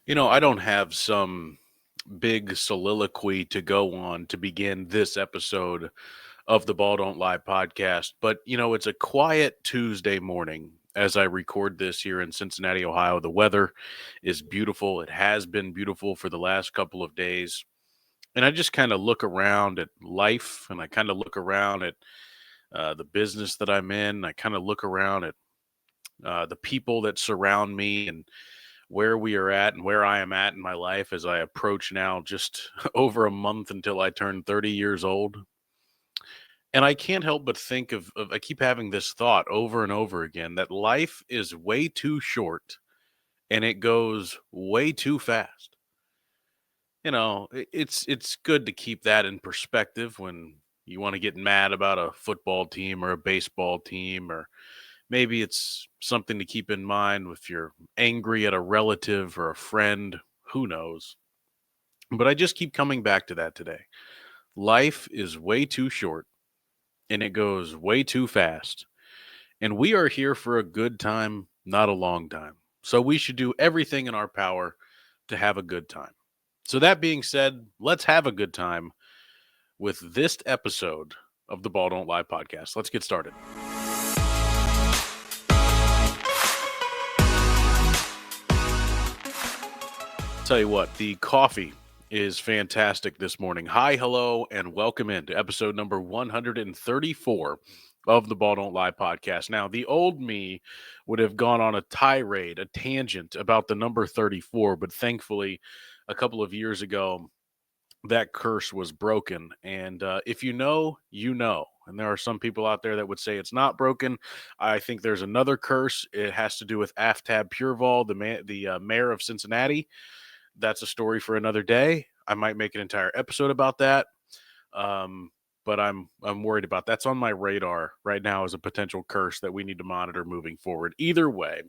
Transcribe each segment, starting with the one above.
I don't have some big soliloquy to go on to begin this episode of the Ball Don't Lie podcast, but it's a quiet Tuesday morning as I record this here in Cincinnati, Ohio. The weather is beautiful. It has been beautiful for the last couple of days. And I just kind of look around at life and I kind of look around at the business that I'm in. I kind of look around at the people that surround me and where we are at and where I am at in my life as I approach now just over a month until I turn 30 years old. And I can't help but think I keep having this thought over and over again that life is way too short and it goes way too fast. It's good to keep that in perspective when you want to get mad about a football team or a baseball team, or maybe it's something to keep in mind if you're angry at a relative or a friend, who knows. But I just keep coming back to that today. Life is way too short and it goes way too fast. And we are here for a good time, not a long time. So we should do everything in our power to have a good time. So, that being said, let's have a good time with this episode of the Ball Don't Lie podcast. Let's get started. Tell you what, the coffee is fantastic this morning. Hi, hello, and welcome into episode number 134 of the Ball Don't Lie podcast. Now, the old me would have gone on a tirade, a tangent about the number 34, but thankfully, a couple of years ago, that curse was broken. And if you know, you know. And there are some people out there that would say it's not broken. I think there's another curse. It has to do with Aftab Pureval, the mayor of Cincinnati. That's a story for another day. I might make an entire episode about that. Um, but I'm worried about that's on my radar right now as a potential curse that we need to monitor moving forward. Either way,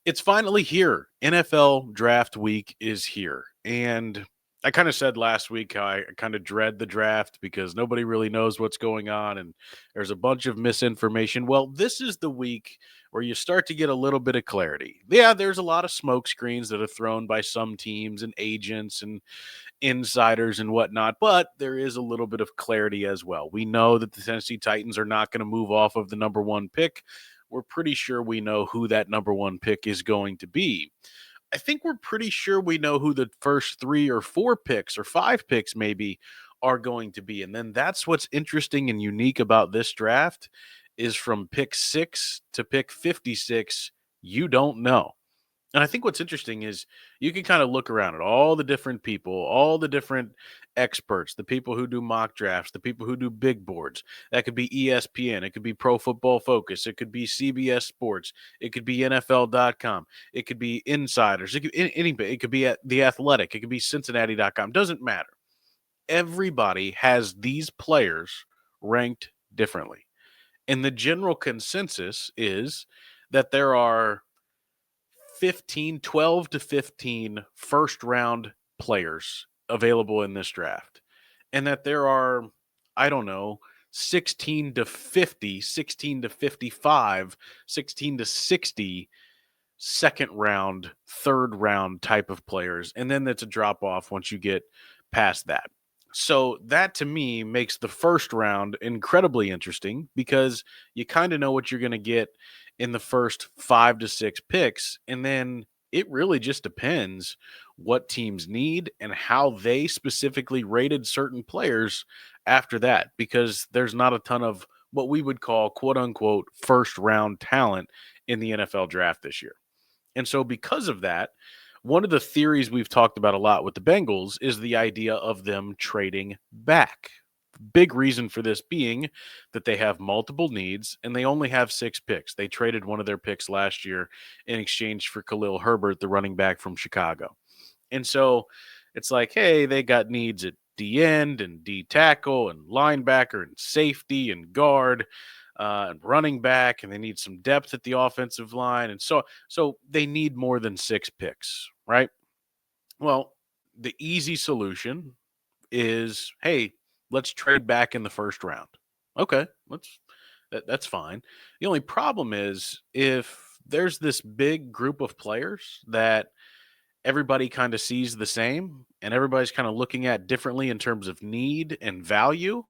it's finally here. NFL draft week is here. And I kind of said last week how I kind of dread the draft because nobody really knows what's going on and there's a bunch of misinformation. Well, this is the week where you start to get a little bit of clarity. Yeah, there's a lot of smoke screens that are thrown by some teams and agents and insiders and whatnot, but there is a little bit of clarity as well. We know that the Tennessee Titans are not going to move off of the number one pick. We're pretty sure we know who that number one pick is going to be. I think we're pretty sure we know who the first three or four picks or five picks maybe are going to be. And then that's what's interesting and unique about this draft is from pick 6 to pick 56, you don't know. And I think what's interesting is you can kind of look around at all the different people, all the different experts, the people who do mock drafts, the people who do big boards. That could be ESPN, it could be Pro Football Focus, it could be CBS Sports, it could be NFL.com, it could be Insiders, it could be anybody, it could be at The Athletic, it could be Cincinnati.com. Doesn't matter. Everybody has these players ranked differently. And the general consensus is that there are 12 to 15 first round players available in this draft. And that there are, I don't know, 16 to 50, 16 to 55, 16 to 60 second round, third round type of players. And then it's a drop off once you get past that. So that to me makes the first round incredibly interesting because you kind of know what you're going to get in the first 5 to 6 picks. And then it really just depends what teams need and how they specifically rated certain players after that, because there's not a ton of what we would call quote unquote first round talent in the NFL draft this year. And so, because of that, one of the theories we've talked about a lot with the Bengals is the idea of them trading back. Big reason for this being that they have multiple needs and they only have 6 picks. They traded one of their picks last year in exchange for Khalil Herbert, the running back from Chicago. And so it's like, hey, they got needs at D end and D tackle and linebacker and safety and guard and running back, and they need some depth at the offensive line. And so they need more than 6 picks, right? Well, the easy solution is, hey, let's trade back in the first round. Okay, that's fine. The only problem is if there's this big group of players that everybody kind of sees the same and everybody's kind of looking at differently in terms of need and value,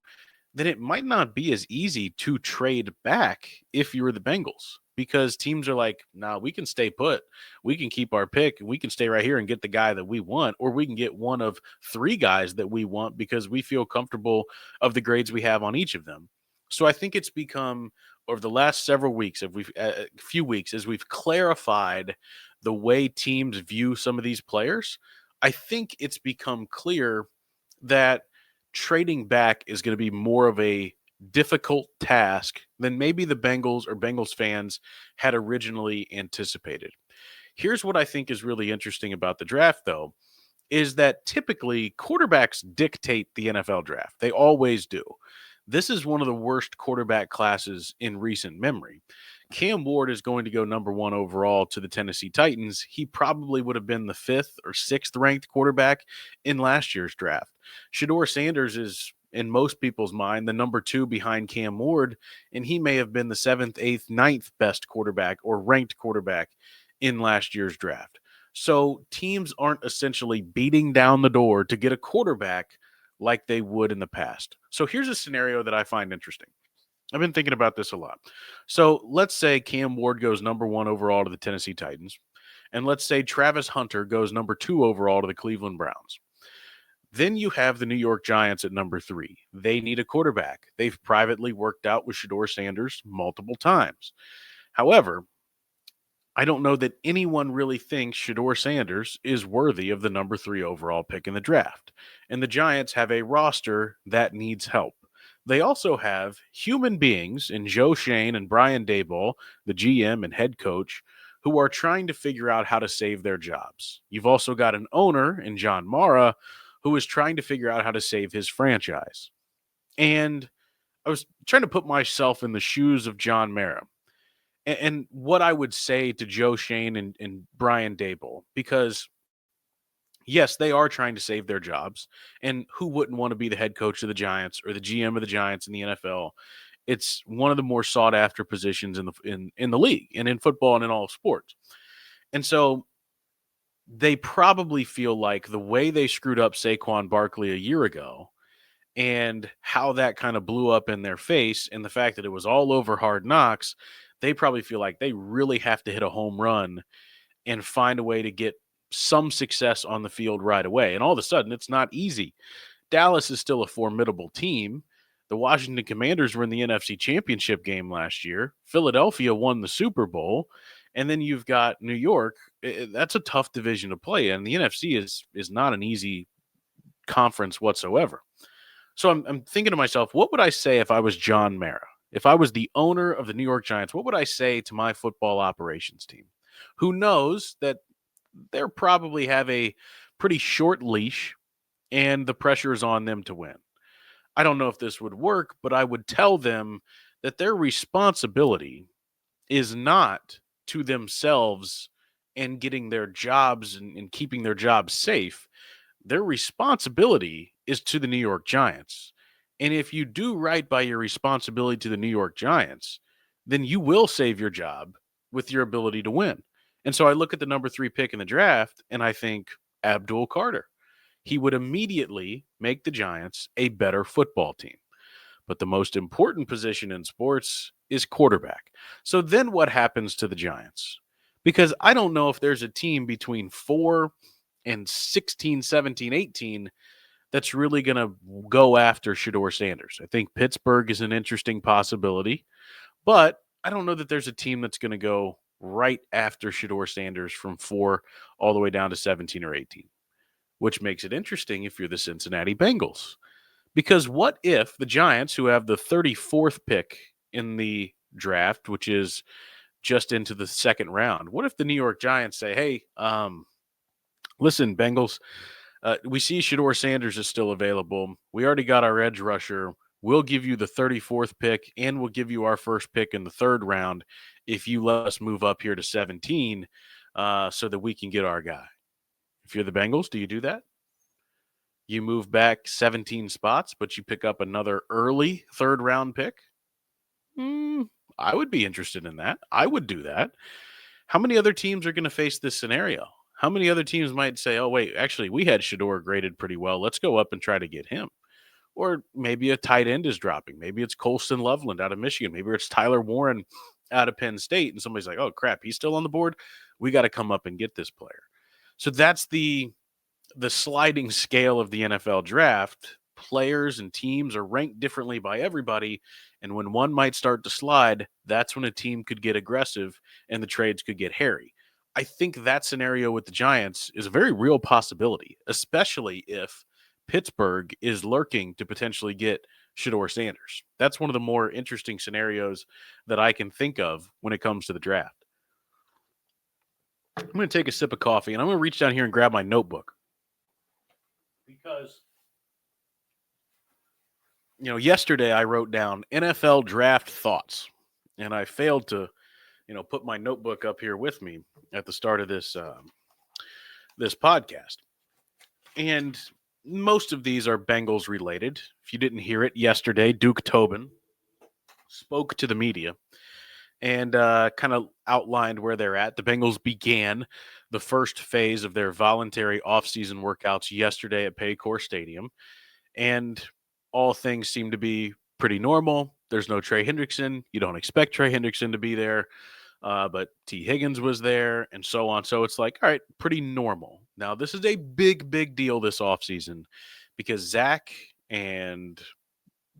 then it might not be as easy to trade back if you were the Bengals because teams are like, nah, we can stay put. We can keep our pick and we can stay right here and get the guy that we want, or we can get one of three guys that we want because we feel comfortable of the grades we have on each of them. So I think it's become over the last several weeks, if we've a few weeks, as we've clarified the way teams view some of these players, I think it's become clear that trading back is going to be more of a difficult task than maybe the Bengals or Bengals fans had originally anticipated. Here's what I think is really interesting about the draft, though, is that typically quarterbacks dictate the NFL draft. They always do. This is one of the worst quarterback classes in recent memory. Cam Ward is going to go number one overall to the Tennessee Titans. He probably would have been the fifth or sixth ranked quarterback in last year's draft. Shador Sanders is, in most people's mind, the number two behind Cam Ward, and he may have been the seventh, eighth, ninth best quarterback or ranked quarterback in last year's draft. So teams aren't essentially beating down the door to get a quarterback like they would in the past. So here's a scenario that I find interesting. I've been thinking about this a lot. So let's say Cam Ward goes number one overall to the Tennessee Titans, and let's say Travis Hunter goes number two overall to the Cleveland Browns. Then you have the New York Giants at number three. They need a quarterback. They've privately worked out with Shador Sanders multiple times. However, I don't know that anyone really thinks Shador Sanders is worthy of the number three overall pick in the draft. And the Giants have a roster that needs help. They also have human beings in Joe Shane and Brian Daboll, the GM and head coach, who are trying to figure out how to save their jobs. You've also got an owner in John Mara who is trying to figure out how to save his franchise. And I was trying to put myself in the shoes of John Mara and what I would say to Joe Shane and Brian Daboll, because yes, they are trying to save their jobs. And who wouldn't want to be the head coach of the Giants or the GM of the Giants in the NFL? It's one of the more sought after positions in the league and in football and in all sports. And so they probably feel like the way they screwed up Saquon Barkley a year ago and how that kind of blew up in their face and the fact that it was all over Hard Knocks, they probably feel like they really have to hit a home run and find a way to get some success on the field right away. And all of a sudden, it's not easy. Dallas is still a formidable team. The Washington Commanders were in the NFC Championship game last year. Philadelphia won the Super Bowl. And then you've got New York. That's a tough division to play in. The NFC is not an easy conference whatsoever. So I'm thinking to myself, what would I say if I was John Mara? If I was the owner of the New York Giants, what would I say to my football operations team, who knows that they're probably have a pretty short leash and the pressure is on them to win? I don't know if this would work, but I would tell them that their responsibility is not to themselves and getting their jobs and keeping their jobs safe. Their responsibility is to the New York Giants. And if you do right by your responsibility to the New York Giants, then you will save your job with your ability to win. And so I look at the number three pick in the draft and I think Abdul Carter. He would immediately make the Giants a better football team. But the most important position in sports is quarterback. So then what happens to the Giants? Because I don't know if there's a team between 4 and 16, 17, 18 that's really going to go after Shador Sanders. I think Pittsburgh is an interesting possibility, but I don't know that there's a team that's going to go right after Shador Sanders from 4 all the way down to 17 or 18, which makes it interesting if you're the Cincinnati Bengals. Because what if the Giants, who have the 34th pick in the draft, which is just into the second round, what if the New York Giants say, hey, listen, Bengals, we see Shador Sanders is still available. We already got our edge rusher. We'll give you the 34th pick, and we'll give you our first pick in the third round if you let us move up here to 17 so that we can get our guy. If you're the Bengals, do you do that? You move back 17 spots, but you pick up another early third round pick? I would be interested in that. I would do that. How many other teams are going to face this scenario? How many other teams might say, oh, wait, actually, we had Shador graded pretty well. Let's go up and try to get him. Or maybe a tight end is dropping. Maybe it's Colston Loveland out of Michigan. Maybe it's Tyler Warren out of Penn State. And somebody's like, oh, crap, he's still on the board. We got to come up and get this player. So that's the sliding scale of the NFL draft. Players and teams are ranked differently by everybody. And when one might start to slide, that's when a team could get aggressive and the trades could get hairy. I think that scenario with the Giants is a very real possibility, especially if Pittsburgh is lurking to potentially get Shador Sanders. That's one of the more interesting scenarios that I can think of when it comes to the draft. I'm going to take a sip of coffee and I'm going to reach down here and grab my notebook because yesterday I wrote down NFL draft thoughts, and I failed to, put my notebook up here with me at the start of this podcast. And most of these are Bengals related. If you didn't hear it yesterday, Duke Tobin spoke to the media and kind of outlined where they're at. The Bengals began the first phase of their voluntary offseason workouts yesterday at Paycor Stadium, and all things seem to be pretty normal. There's no Trey Hendrickson. You don't expect Trey Hendrickson to be there, but T. Higgins was there and so on. So it's like, all right, pretty normal. Now, this is a big, big deal this offseason because Zach and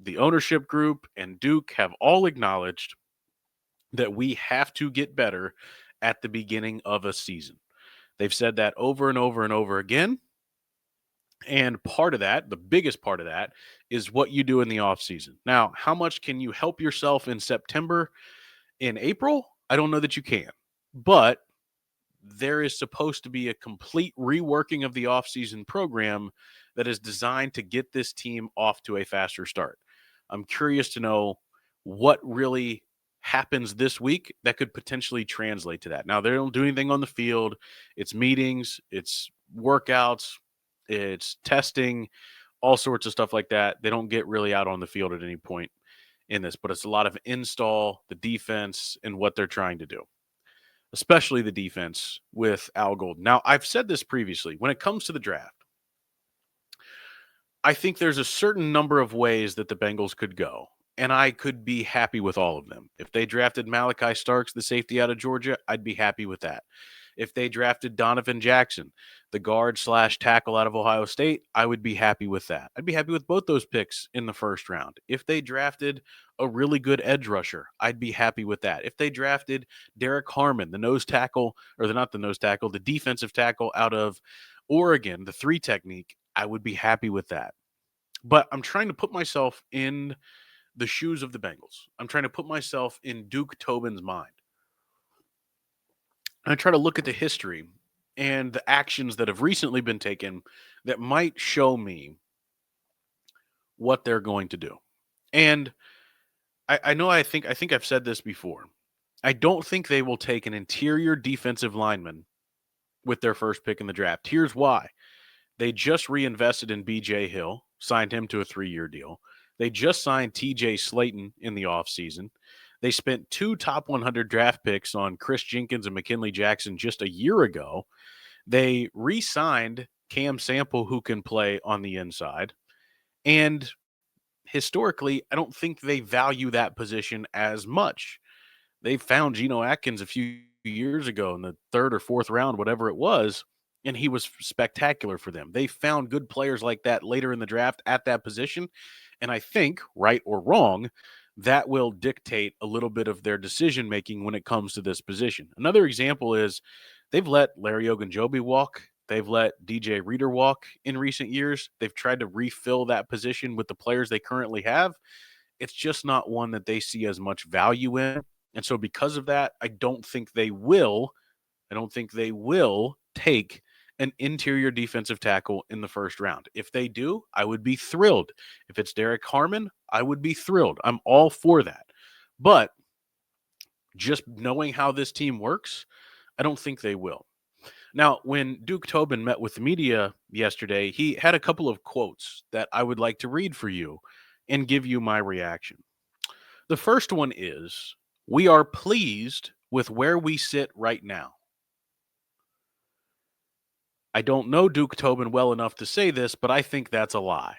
the ownership group and Duke have all acknowledged that we have to get better at the beginning of a season. They've said that over and over and over again. And part of that, the biggest part of that, is what you do in the offseason. Now, how much can you help yourself in September, in April? I don't know that you can. But there is supposed to be a complete reworking of the offseason program that is designed to get this team off to a faster start. I'm curious to know what really happens this week that could potentially translate to that. Now, they don't do anything on the field. It's meetings, it's workouts, it's testing, all sorts of stuff like that. They don't get really out on the field at any point in this, but it's a lot of install, the defense, and what they're trying to do, especially the defense with Al Golden. Now, I've said this previously. When it comes to the draft, I think there's a certain number of ways that the Bengals could go, and I could be happy with all of them. If they drafted Malachi Starks, the safety out of Georgia, I'd be happy with that. If they drafted Donovan Jackson, the guard / tackle out of Ohio State, I would be happy with that. I'd be happy with both those picks in the first round. If they drafted a really good edge rusher, I'd be happy with that. If they drafted Derek Harmon, the nose tackle, or not the nose tackle, the defensive tackle out of Oregon, the 3 technique, I would be happy with that. But I'm trying to put myself in the shoes of the Bengals. I'm trying to put myself in Duke Tobin's mind. I try to look at the history and the actions that have recently been taken that might show me what they're going to do. And I think I've said this before. I don't think they will take an interior defensive lineman with their first pick in the draft. Here's why. They just reinvested in BJ Hill, signed him to a 3-year deal. They just signed TJ Slayton in the offseason. They spent 2 top 100 draft picks on Chris Jenkins and McKinley Jackson just a year ago. They re-signed Cam Sample, who can play on the inside. And historically, I don't think they value that position as much. They found Geno Atkins a few years ago in the 3rd or 4th round, whatever it was, and he was spectacular for them. They found good players like that later in the draft at that position. And I think, right or wrong, that will dictate a little bit of their decision making when it comes to this position. Another example is they've let Larry Ogunjobi walk. They've let DJ Reader walk in recent years. They've tried to refill that position with the players they currently have. It's just not one that they see as much value in. And so because of that, I don't think they will take an interior defensive tackle in the first round. If they do, I would be thrilled. If it's Derek Harmon, I would be thrilled. I'm all for that. But just knowing how this team works, I don't think they will. Now, when Duke Tobin met with the media yesterday, he had a couple of quotes that I would like to read for you and give you my reaction. The first one is, "We are pleased with where we sit right now." I don't know Duke Tobin well enough to say this, but I think that's a lie.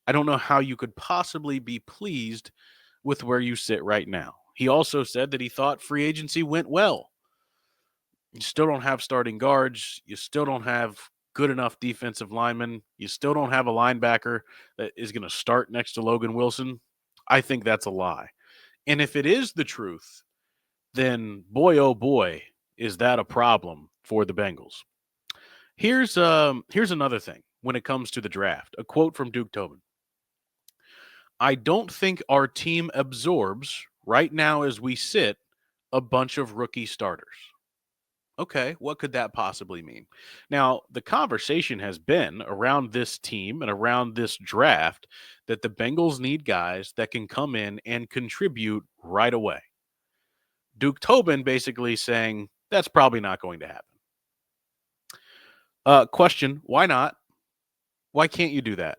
I don't know how you could possibly be pleased with where you sit right now. He also said that he thought free agency went well. You still don't have starting guards. You still don't have good enough defensive linemen. You still don't have a linebacker that is going to start next to Logan Wilson. I think that's a lie. And if it is the truth, then boy, oh boy, is that a problem for the Bengals. Here's another thing when it comes to the draft. A quote from Duke Tobin. I don't think our team absorbs right now as we sit a bunch of rookie starters. Okay, what could that possibly mean? Now, the conversation has been around this team and around this draft that the Bengals need guys that can come in and contribute right away. Duke Tobin basically saying that's probably not going to happen. Question, why not? Why can't you do that?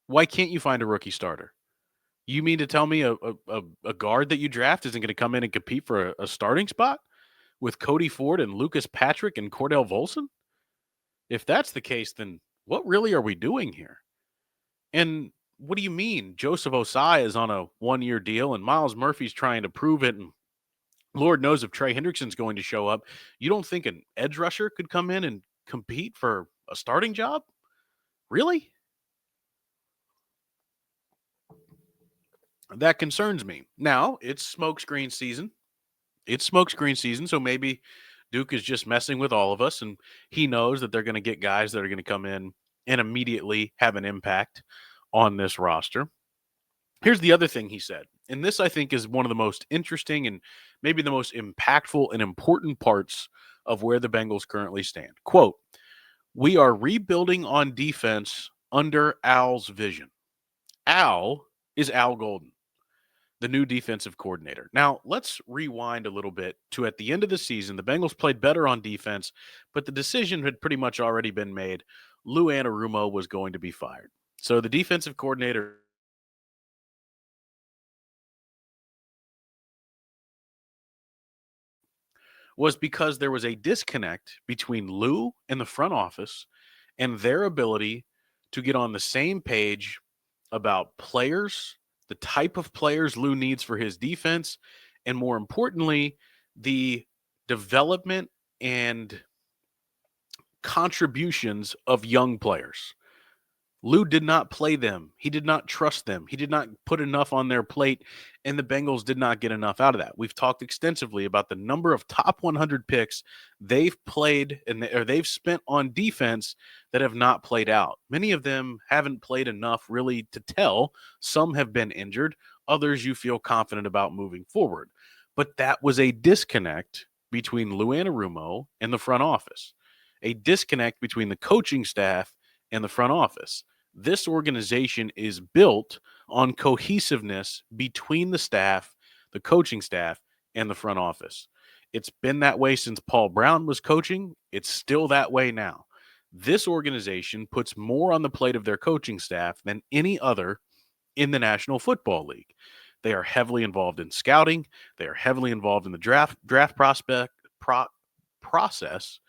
Why can't you find a rookie starter? You mean to tell me a guard that you draft isn't going to come in and compete for a starting spot with Cody Ford and Lucas Patrick and Cordell Volson? If that's the case, then what really are we doing here? And what do you mean Joseph Osai is on a 1-year deal and Miles Murphy's trying to prove it, and Lord knows if Trey Hendrickson's going to show up? You don't think an edge rusher could come in and compete for a starting job? Really? That concerns me. Now, it's smokescreen season. It's smokescreen season, so maybe Duke is just messing with all of us, and he knows that they're going to get guys that are going to come in and immediately have an impact on this roster. Here's the other thing he said, and this I think is one of the most interesting and maybe the most impactful and important parts of where the Bengals currently stand. Quote, we are rebuilding on defense under Al's vision. Al is Al Golden, the new defensive coordinator. Now, let's rewind a little bit to at the end of the season, the Bengals played better on defense, but the decision had pretty much already been made. Lou Anarumo was going to be fired. So the defensive coordinator was because there was a disconnect between Lou and the front office and their ability to get on the same page about players, the type of players Lou needs for his defense, and more importantly, the development and contributions of young players. Lou did not play them. He did not trust them. He did not put enough on their plate, and the Bengals did not get enough out of that. We've talked extensively about the number of top 100 picks they've played or they've spent on defense that have not played out. Many of them haven't played enough really to tell. Some have been injured. Others you feel confident about moving forward. But that was a disconnect between Lou Anarumo and the front office, a disconnect between the coaching staff and the front office. This organization is built on cohesiveness between the staff, the coaching staff, and the front office. It's been that way since Paul Brown was coaching. It's still that way now. This organization puts more on the plate of their coaching staff than any other in the National Football League. They are heavily involved in scouting. They are heavily involved in the draft process.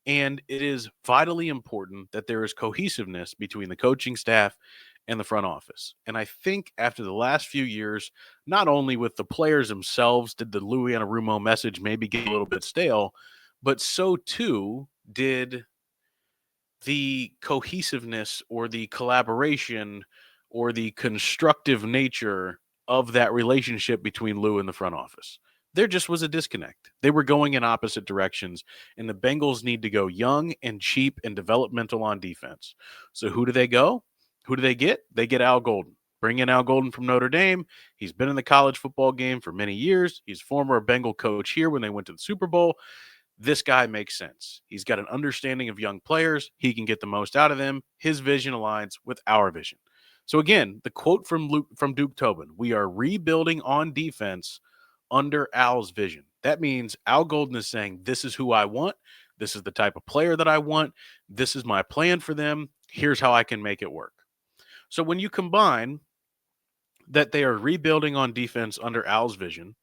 And it is vitally important that there is cohesiveness between the coaching staff and the front office. And I think after the last few years, not only with the players themselves did the Lou Anarumo message maybe get a little bit stale, but so too did the cohesiveness or the collaboration or the constructive nature of that relationship between Lou and the front office. There just was a disconnect. They were going in opposite directions, and the Bengals need to go young and cheap and developmental on defense. So who do they go? Who do they get? They get Al Golden. Bring in Al Golden from Notre Dame. He's been in the college football game for many years. He's former Bengal coach here when they went to the Super Bowl. This guy makes sense. He's got an understanding of young players. He can get the most out of them. His vision aligns with our vision. So again, the quote from Duke Tobin, we are rebuilding on defense under Al's vision. That means Al Golden is saying, this is who I want. This is the type of player that I want. This is my plan for them. Here's how I can make it work. So when you combine that they are rebuilding on defense under Al's vision,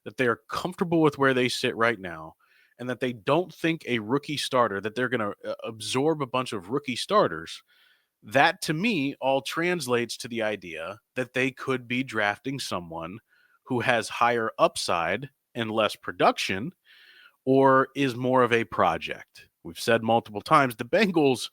that they are comfortable with where they sit right now, and that they don't think a rookie starter, that they're going to absorb a bunch of rookie starters, that to me all translates to the idea that they could be drafting someone who has higher upside and less production or is more of a project. We've said multiple times the Bengals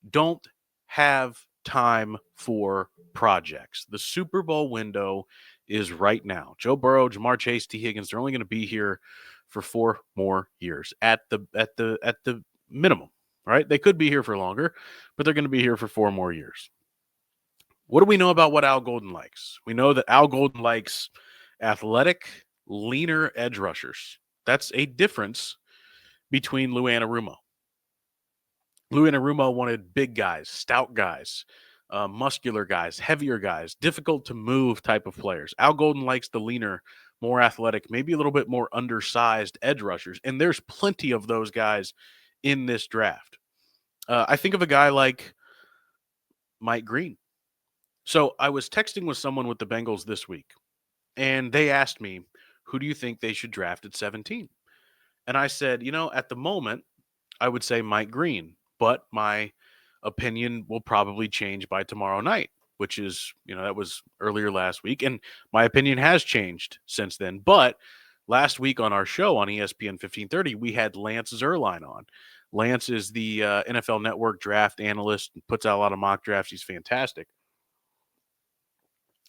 don't have time for projects. The Super Bowl window is right now. Joe Burrow, Jamar Chase, T. Higgins, they're only going to be here for 4 more years at the minimum, right? They could be here for longer, but they're going to be here for 4 more years. What do we know about what Al Golden likes? We know that Al Golden likes athletic, leaner edge rushers. That's a difference between Lou Anarumo. Lou Anarumo wanted big guys, stout guys, muscular guys, heavier guys, difficult to move type of players. Al Golden likes the leaner, more athletic, maybe a little bit more undersized edge rushers. And there's plenty of those guys in this draft. I think of a guy like Mike Green. So I was texting with someone with the Bengals this week, and they asked me, who do you think they should draft at 17? And I said, at the moment, I would say Mike Green, but my opinion will probably change by tomorrow night, which is, that was earlier last week. And my opinion has changed since then. But last week on our show on ESPN 1530, we had Lance Zierlein on. Lance is the NFL Network draft analyst and puts out a lot of mock drafts. He's fantastic.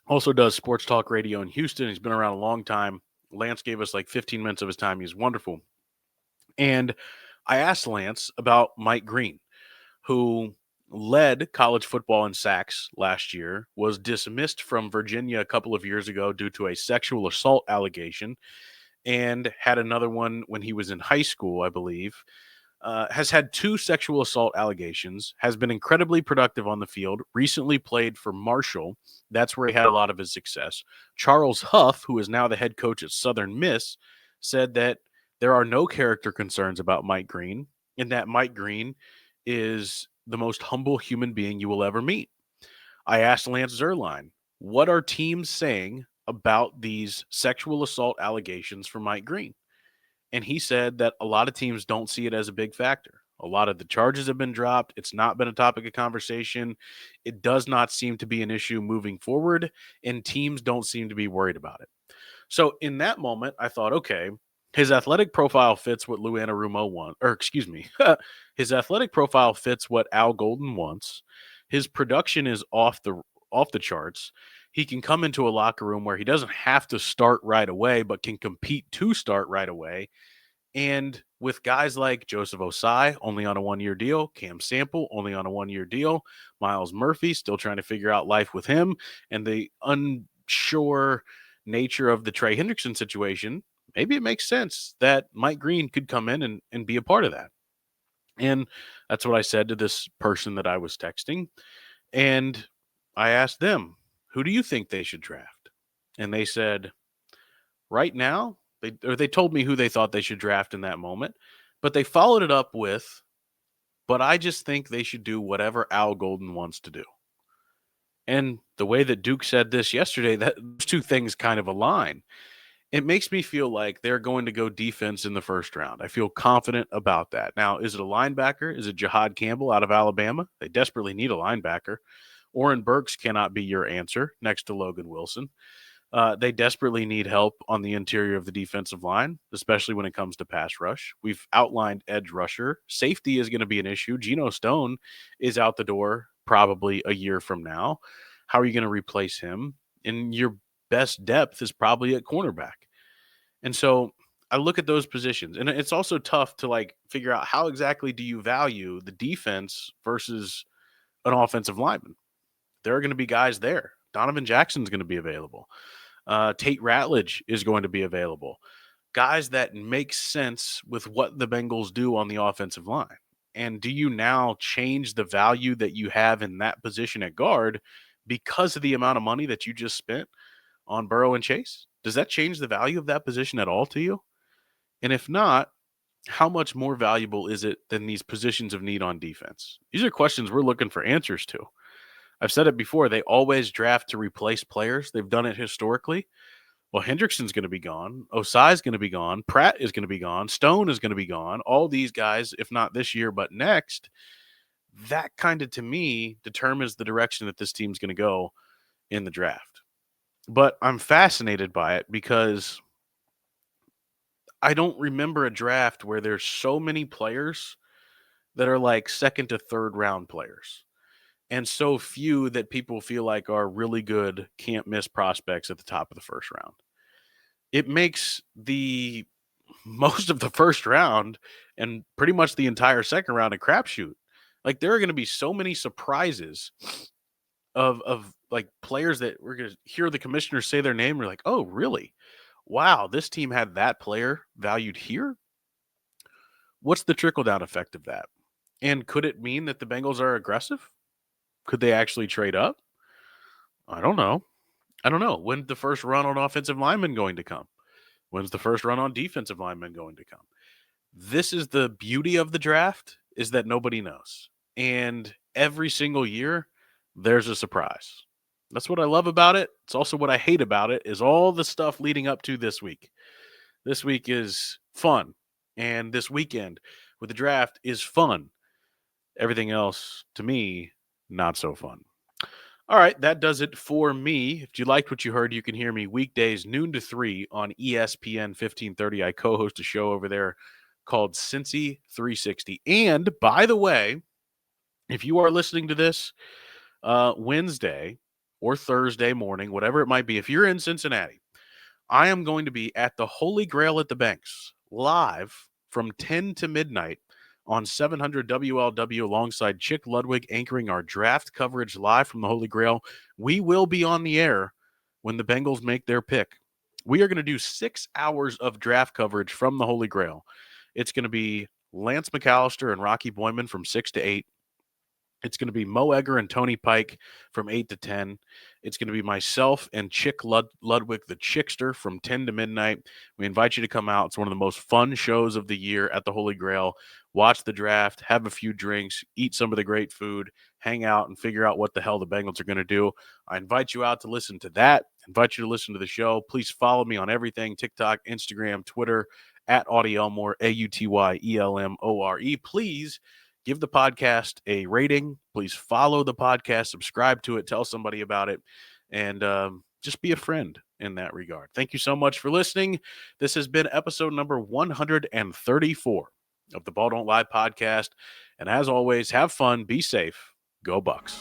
Also does sports talk radio in Houston. He's been around a long time. Lance gave us like 15 minutes of his time. He's wonderful. And I asked Lance about Mike Green, who led college football in sacks last year, was dismissed from Virginia a couple of years ago due to a sexual assault allegation, and had another one when he was in high school, I believe. Has had 2 sexual assault allegations, has been incredibly productive on the field, recently played for Marshall. That's where he had a lot of his success. Charles Huff, who is now the head coach at Southern Miss, said that there are no character concerns about Mike Green, and that Mike Green is the most humble human being you will ever meet. I asked Lance Zierlein, what are teams saying about these sexual assault allegations for Mike Green? And he said that a lot of teams don't see it as a big factor. A lot of the charges have been dropped. It's not been a topic of conversation. It does not seem to be an issue moving forward, and teams don't seem to be worried about it. So in that moment, I thought, okay, his athletic profile fits what Lou Anarumo wants, or excuse me, his athletic profile fits what Al Golden wants. His production is off the charts. He can come into a locker room where he doesn't have to start right away, but can compete to start right away. And with guys like Joseph Osai, only on a 1-year deal, Cam Sample, only on a 1-year deal, Miles Murphy, still trying to figure out life with him, and the unsure nature of the Trey Hendrickson situation, maybe it makes sense that Mike Green could come in and be a part of that. And that's what I said to this person that I was texting. And I asked them, who do you think they should draft? And they said, right now, they told me who they thought they should draft in that moment, but they followed it up with, but I just think they should do whatever Al Golden wants to do. And the way that Duke said this yesterday, that those two things kind of align. It makes me feel like they're going to go defense in the first round. I feel confident about that. Now, is it a linebacker? Is it Jahad Campbell out of Alabama? They desperately need a linebacker. Oren Burks cannot be your answer next to Logan Wilson. They desperately need help on the interior of the defensive line, especially when it comes to pass rush. We've outlined edge rusher. Safety is going to be an issue. Geno Stone is out the door probably a year from now. How are you going to replace him? And your best depth is probably at cornerback. And so I look at those positions, and it's also tough to figure out how exactly do you value the defense versus an offensive lineman. There are going to be guys there. Donovan Jackson's going to be available. Tate Ratledge is going to be available. Guys that make sense with what the Bengals do on the offensive line. And do you now change the value that you have in that position at guard because of the amount of money that you just spent on Burrow and Chase? Does that change the value of that position at all to you? And if not, how much more valuable is it than these positions of need on defense? These are questions we're looking for answers to. I've said it before. They always draft to replace players. They've done it historically. Well, Hendrickson's going to be gone. Osai's going to be gone. Pratt is going to be gone. Stone is going to be gone. All these guys, if not this year, but next, that kind of, to me, determines the direction that this team's going to go in the draft. But I'm fascinated by it because I don't remember a draft where there's so many players that are like second to third round players and so few that people feel like are really good, can't miss prospects at the top of the first round. It makes the most of the first round and pretty much the entire second round a crapshoot. Like there are going to be so many surprises of like players that we're going to hear the commissioner say their name. We're like, oh, really? Wow, this team had that player valued here. What's the trickle down effect of that? And could it mean that the Bengals are aggressive? Could they actually trade up? I don't know. I don't know. When's the first run on offensive lineman going to come? When's the first run on defensive lineman going to come? This is the beauty of the draft, is that nobody knows. And every single year, there's a surprise. That's what I love about it. It's also what I hate about it, is all the stuff leading up to this week. This week is fun. And this weekend with the draft is fun. Everything else, to me, not so fun. All right, that does it for me. If you liked what you heard, you can hear me weekdays noon to 3 on ESPN 1530. I co-host a show over there called Cincy 360. And by the way, if you are listening to this Wednesday or Thursday morning, whatever it might be, if you're in Cincinnati, I am going to be at the Holy Grail at the Banks live from 10 to midnight on 700 WLW alongside Chick Ludwig anchoring our draft coverage live from the Holy Grail. We will be on the air when the Bengals make their pick. We are going to do 6 hours of draft coverage from the Holy Grail. It's going to be Lance McAllister and Rocky Boyman from 6 to 8. It's going to be Mo Egger and Tony Pike from 8 to 10. It's going to be myself and Chick Ludwig, the Chickster, from 10 to midnight. We invite you to come out. It's one of the most fun shows of the year at the Holy Grail. Watch the draft, have a few drinks, eat some of the great food, hang out, and figure out what the hell the Bengals are going to do. I invite you out to listen to that. I invite you to listen to the show. Please follow me on everything: TikTok, Instagram, Twitter, at Auty Elmore, AUTYELMORE. Please give the podcast a rating. Please follow the podcast, subscribe to it, tell somebody about it, and just be a friend in that regard. Thank you so much for listening. This has been episode number 134 of the Ball Don't Lie podcast. And as always, have fun, be safe, go Bucks.